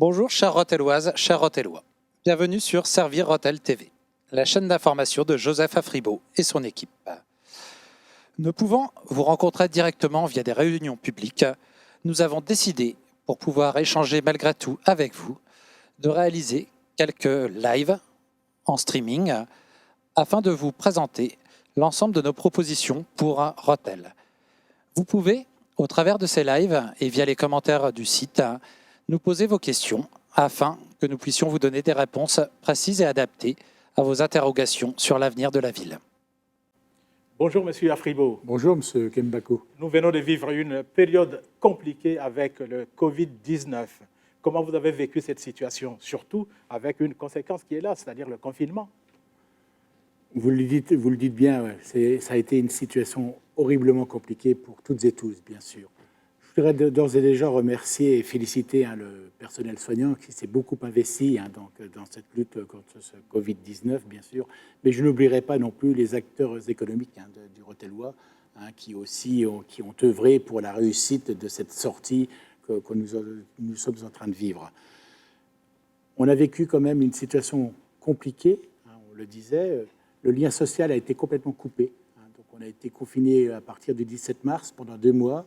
Bonjour chères Rotelloises, chers Rotellois. Bienvenue sur Servir Rotel TV, la chaîne d'information de Joseph Afribault et son équipe. Ne pouvant vous rencontrer directement via des réunions publiques, nous avons décidé, pour pouvoir échanger malgré tout avec vous, de réaliser quelques lives en streaming afin de vous présenter l'ensemble de nos propositions pour un Rotel. Vous pouvez, au travers de ces lives et via les commentaires du site, nous poser vos questions afin que nous puissions vous donner des réponses précises et adaptées à vos interrogations sur l'avenir de la ville. Bonjour Monsieur Afribault. Bonjour Monsieur Kembako. Nous venons de vivre une période compliquée avec le Covid-19. Comment vous avez vécu cette situation, surtout avec une conséquence qui est là, c'est-à-dire le confinement? Vous le dites bien, ouais. Ça a été une situation horriblement compliquée pour toutes et tous, bien sûr. Je voudrais d'ores et déjà remercier et féliciter le personnel soignant qui s'est beaucoup investi dans cette lutte contre ce Covid-19, bien sûr. Mais je n'oublierai pas non plus les acteurs économiques du Rotellois qui ont œuvré pour la réussite de cette sortie que nous sommes en train de vivre. On a vécu quand même une situation compliquée, on le disait. Le lien social a été complètement coupé. Donc on a été confinés à partir du 17 mars pendant 2 mois.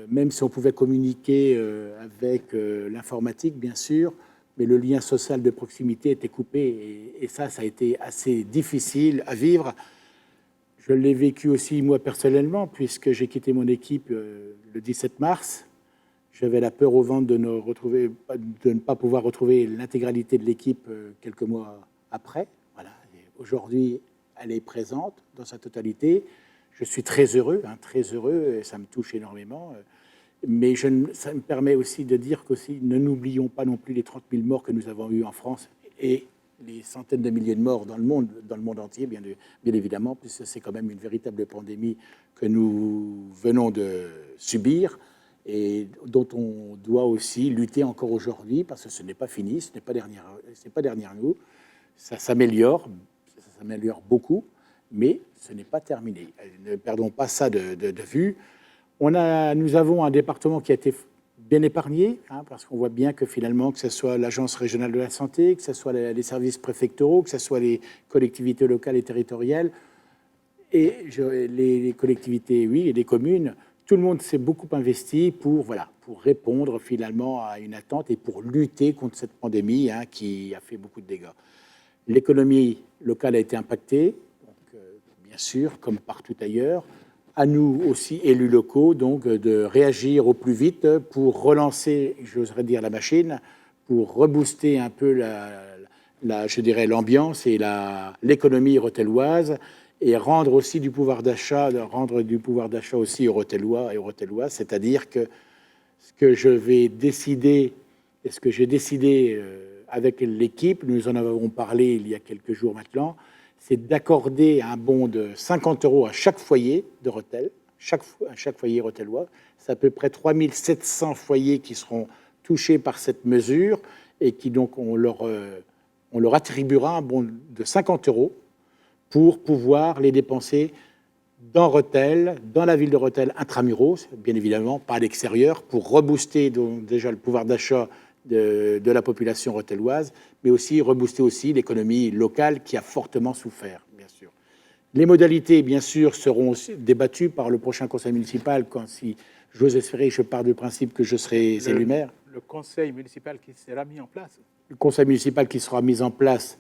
Même si on pouvait communiquer avec l'informatique, bien sûr, mais le lien social de proximité était coupé et ça a été assez difficile à vivre. Je l'ai vécu aussi, moi, personnellement, puisque j'ai quitté mon équipe le 17 mars. J'avais la peur au ventre de ne pas pouvoir retrouver l'intégralité de l'équipe quelques mois après. Voilà. Aujourd'hui, elle est présente dans sa totalité. Je suis très heureux, et ça me touche énormément. Mais ça me permet aussi de dire qu'aussi, ne n'oublions pas non plus les 30 000 morts que nous avons eus en France et les centaines de milliers de morts dans le monde entier, bien évidemment, puisque c'est quand même une véritable pandémie que nous venons de subir et dont on doit aussi lutter encore aujourd'hui, parce que ce n'est pas fini, ce n'est pas derrière nous. Ça s'améliore beaucoup. Mais ce n'est pas terminé. Ne perdons pas ça de vue. Nous avons un département qui a été bien épargné, parce qu'on voit bien que finalement, que ce soit l'Agence régionale de la santé, que ce soit les services préfectoraux, que ce soit les collectivités locales et territoriales, et les collectivités, oui, et les communes, tout le monde s'est beaucoup investi pour répondre finalement à une attente et pour lutter contre cette pandémie qui a fait beaucoup de dégâts. L'économie locale a été impactée, bien sûr, comme partout ailleurs. À nous aussi, élus locaux, donc, de réagir au plus vite pour relancer, j'oserais dire, la machine, pour rebooster un peu l'ambiance et l'économie rotelloise et rendre du pouvoir d'achat aussi aux Rotellois et aux Rotelloises. C'est-à-dire que ce que j'ai décidé avec l'équipe, nous en avons parlé il y a quelques jours maintenant, c'est d'accorder un bon de 50 € à chaque foyer de Rotel, chaque foyer rotellois. C'est à peu près 3 700 foyers qui seront touchés par cette mesure et qui donc on leur attribuera un bon de 50 € pour pouvoir les dépenser dans Rotel, dans la ville de Rotel intramuros, bien évidemment, pas à l'extérieur, pour rebooster donc déjà le pouvoir d'achat de la population rotelloise, mais aussi rebooster aussi l'économie locale qui a fortement souffert, bien sûr. Les modalités, bien sûr, seront aussi débattues par le prochain conseil municipal si j'ose espérer, je pars du principe que je serai élu maire. Le conseil municipal qui sera mis en place. Le conseil municipal qui sera mis en place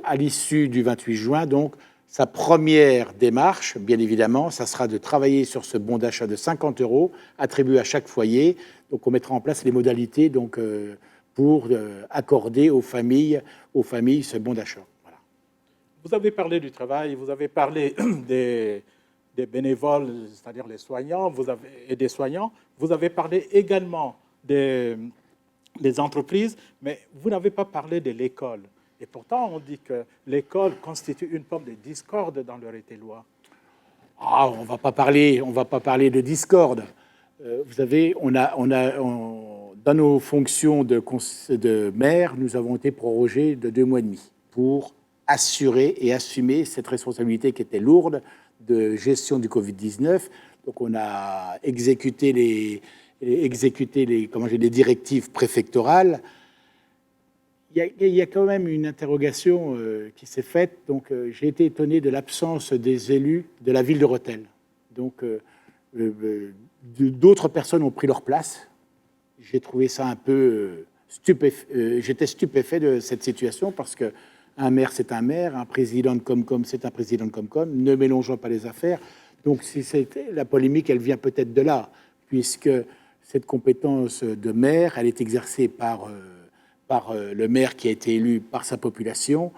à l'issue du 28 juin, donc sa première démarche, bien évidemment, ça sera de travailler sur ce bon d'achat de 50 € attribué à chaque foyer. Donc, on mettra en place les modalités pour accorder aux familles ce bon d'achat. Voilà. Vous avez parlé du travail, vous avez parlé des bénévoles, c'est-à-dire les soignants, et des soignants. Vous avez parlé également des entreprises, mais vous n'avez pas parlé de l'école. Et pourtant, on dit que l'école constitue une forme de discorde dans le Rotellois. On ne va pas parler de discorde. Vous savez, dans nos fonctions de maire, nous avons été prorogés de 2 mois et demi pour assurer et assumer cette responsabilité qui était lourde de gestion du Covid-19. Donc, on a exécuté exécuter les directives préfectorales, il y a quand même une interrogation qui s'est faite. Donc, j'ai été étonné de l'absence des élus de la ville de Rethel. Donc, d'autres personnes ont pris leur place. J'ai trouvé ça un peu j'étais stupéfait de cette situation parce que un maire, c'est un maire, un président de Comcom, c'est un président de Comcom. Ne mélangeons pas les affaires. Donc, si c'était la polémique, elle vient peut-être de là, puisque cette compétence de maire, elle est exercée par le maire qui a été élu par sa population.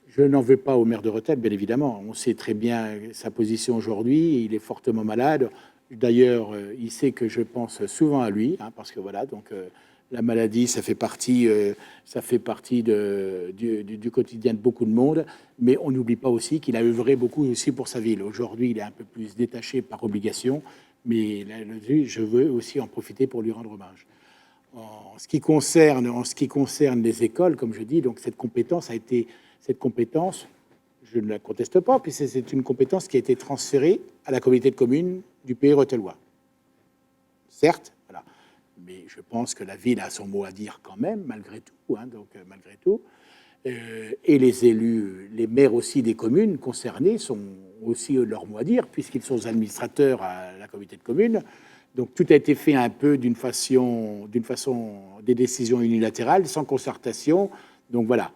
Je n'en veux pas au maire de Rethel, bien évidemment. On sait très bien sa position aujourd'hui. Il est fortement malade. D'ailleurs, il sait que je pense souvent à lui, parce que voilà, donc la maladie, ça fait partie du quotidien de beaucoup de monde. Mais on n'oublie pas aussi qu'il a œuvré beaucoup aussi pour sa ville. Aujourd'hui, il est un peu plus détaché par obligation, mais là-dessus, je veux aussi en profiter pour lui rendre hommage. En ce qui concerne les écoles, comme je dis, donc cette compétence, je ne la conteste pas, puis c'est une compétence qui a été transférée à la communauté de communes du Pays rethellois. Certes, voilà, mais je pense que la ville a son mot à dire quand même, malgré tout. Malgré tout. Et les élus, les maires aussi des communes concernées sont aussi leur mot à dire, puisqu'ils sont administrateurs à la communauté de communes. Donc tout a été fait un peu d'une façon des décisions unilatérales, sans concertation. Donc voilà,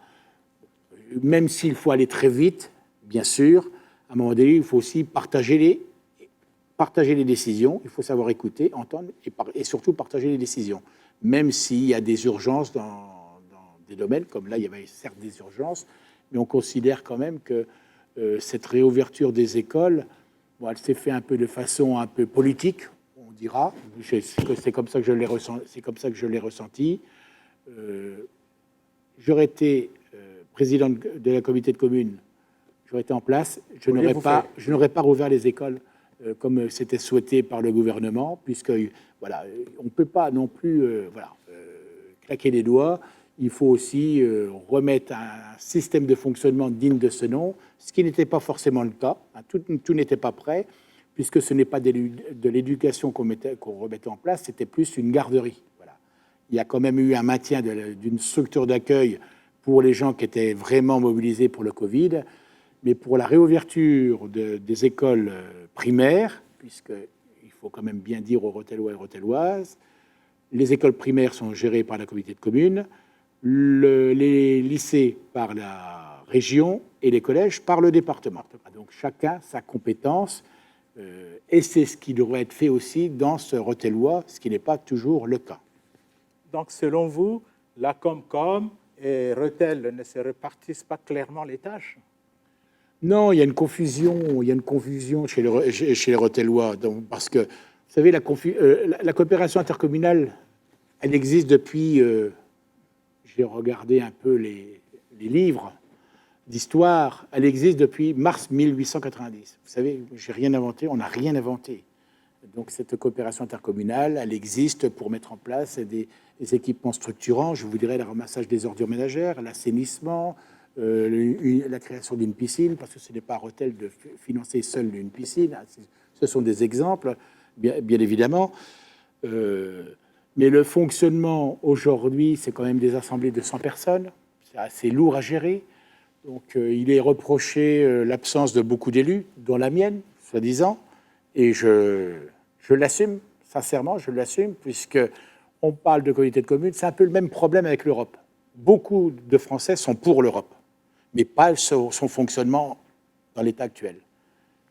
même s'il faut aller très vite, bien sûr, à un moment donné, il faut aussi partager les décisions. Il faut savoir écouter, entendre et surtout partager les décisions. Même s'il y a des urgences dans des domaines, comme là, il y avait certes des urgences, mais on considère quand même que cette réouverture des écoles, bon, elle s'est faite un peu de façon un peu politique, on dira. C'est comme ça que je l'ai ressenti. J'aurais été président de la communauté de communes, j'aurais été en place, je n'aurais pas rouvert les écoles comme c'était souhaité par le gouvernement, puisque voilà, on ne peut pas non plus claquer les doigts. Il faut aussi remettre un système de fonctionnement digne de ce nom, ce qui n'était pas forcément le cas. Tout n'était pas prêt, puisque ce n'est pas de l'éducation qu'on remettait en place, c'était plus une garderie. Voilà. Il y a quand même eu un maintien d'une structure d'accueil pour les gens qui étaient vraiment mobilisés pour le Covid, mais pour la réouverture des écoles primaires, puisqu'il faut quand même bien dire aux Rethellois et Rethelloises, les écoles primaires sont gérées par la communauté de communes, les lycées par la région et les collèges par le département. Donc chacun sa compétence, et c'est ce qui devrait être fait aussi dans ce Rethellois, ce qui n'est pas toujours le cas. Donc selon vous, la Comcom et Rethel ne se répartissent pas clairement les tâches? Non, il y a une confusion chez les Rethellois, parce que, vous savez, la coopération intercommunale, elle existe depuis, j'ai regardé un peu les livres d'histoire, elle existe depuis mars 1890. Vous savez, j'ai rien inventé, on n'a rien inventé. Donc cette coopération intercommunale, elle existe pour mettre en place des équipements structurants, je vous dirais le ramassage des ordures ménagères, l'assainissement, la création d'une piscine, parce que ce n'est pas à Rethel de financer seul une piscine, ce sont des exemples, bien évidemment. Mais le fonctionnement aujourd'hui, c'est quand même des assemblées de 100 personnes, c'est assez lourd à gérer. Donc il est reproché l'absence de beaucoup d'élus, dont la mienne, soi-disant, et je l'assume, sincèrement, je l'assume, puisque on parle de communauté de communes, c'est un peu le même problème avec l'Europe. Beaucoup de Français sont pour l'Europe, mais pas son fonctionnement dans l'état actuel.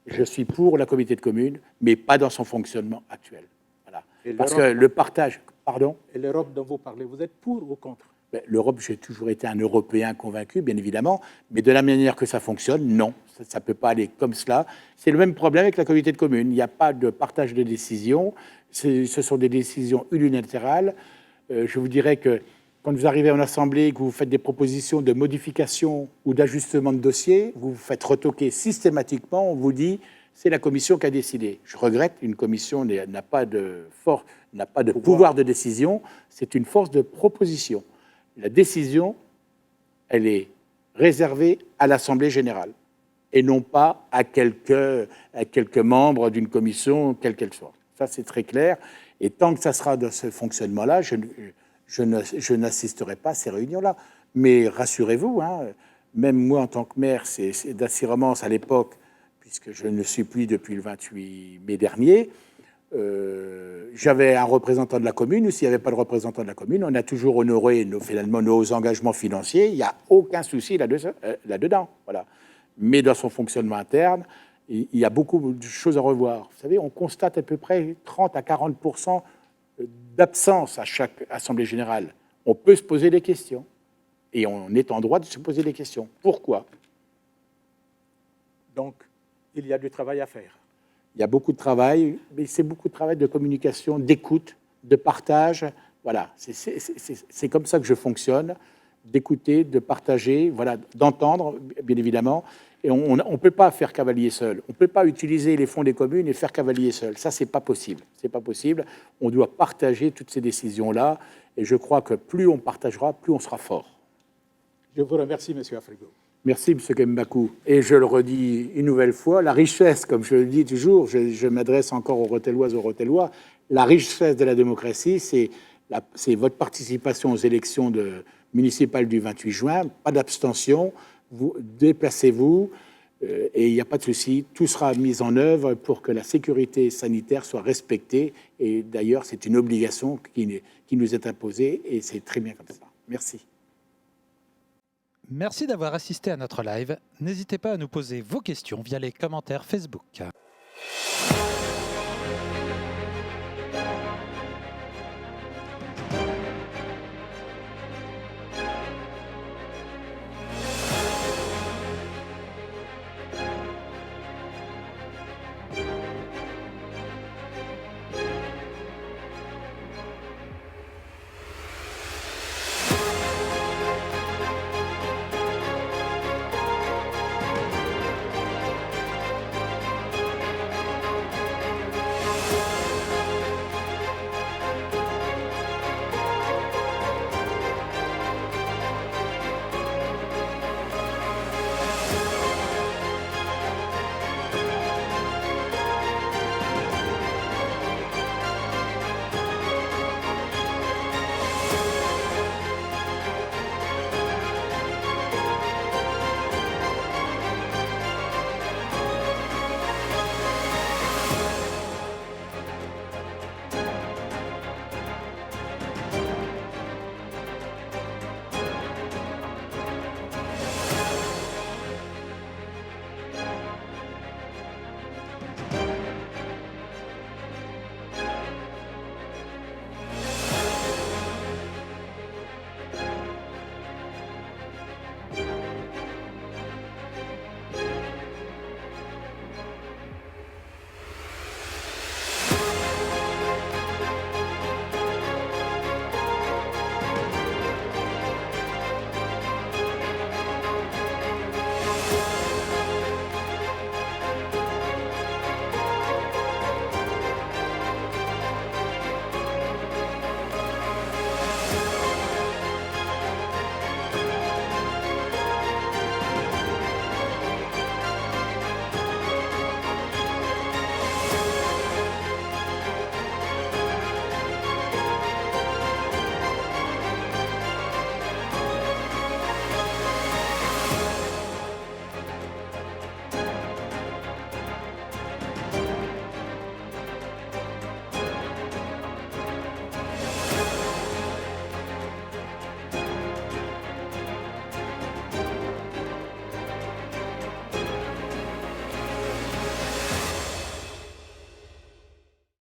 Je suis pour la communauté de communes, mais pas dans son fonctionnement actuel. Voilà. Parce que le partage... Pardon ? Et l'Europe dont vous parlez, vous êtes pour ou contre ? L'Europe, j'ai toujours été un Européen convaincu, bien évidemment, mais de la manière que ça fonctionne, non, ça ne peut pas aller comme cela. C'est le même problème avec la communauté de communes. Il n'y a pas de partage de décisions, ce sont des décisions unilatérales. Je vous dirais que quand vous arrivez en assemblée, que vous faites des propositions de modification ou d'ajustement de dossier, vous vous faites retoquer systématiquement, on vous dit c'est la commission qui a décidé. Je regrette, une commission n'a pas de pouvoir de décision, c'est une force de proposition. La décision, elle est réservée à l'Assemblée générale et non pas à quelques membres d'une commission, quelle qu'elle soit. Ça, c'est très clair. Et tant que ça sera dans ce fonctionnement-là, je n'assisterai pas à ces réunions-là. Mais rassurez-vous, hein, même moi, en tant que maire, c'est d'Assy-Romans à l'époque, puisque je ne suis plus depuis le 28 mai dernier, j'avais un représentant de la commune, ou s'il n'y avait pas de représentant de la commune, on a toujours honoré finalement nos engagements financiers. Il n'y a aucun souci là-dedans. Voilà. Mais dans son fonctionnement interne, il y a beaucoup de choses à revoir. Vous savez, on constate à peu près 30 à 40% d'absence à chaque Assemblée générale. On peut se poser des questions. Et on est en droit de se poser des questions. Pourquoi? Donc, il y a du travail à faire. Il y a beaucoup de travail, mais c'est beaucoup de travail de communication, d'écoute, de partage. Voilà, c'est comme ça que je fonctionne, d'écouter, de partager, voilà, d'entendre, bien évidemment. Et on ne peut pas faire cavalier seul. On ne peut pas utiliser les fonds des communes et faire cavalier seul. Ça, c'est pas possible. C'est pas possible. On doit partager toutes ces décisions-là. Et je crois que plus on partagera, plus on sera fort. Je vous remercie, M. Afrigo. Merci, M. Kembakou. Et je le redis une nouvelle fois, la richesse, comme je le dis toujours, je m'adresse encore aux Rotelloises, aux Rotellois, la richesse de la démocratie, c'est votre participation aux élections municipales du 28 juin, pas d'abstention, déplacez-vous, et il n'y a pas de souci, tout sera mis en œuvre pour que la sécurité sanitaire soit respectée, et d'ailleurs, c'est une obligation qui nous est imposée, et c'est très bien comme ça. Merci. Merci d'avoir assisté à notre live. N'hésitez pas à nous poser vos questions via les commentaires Facebook.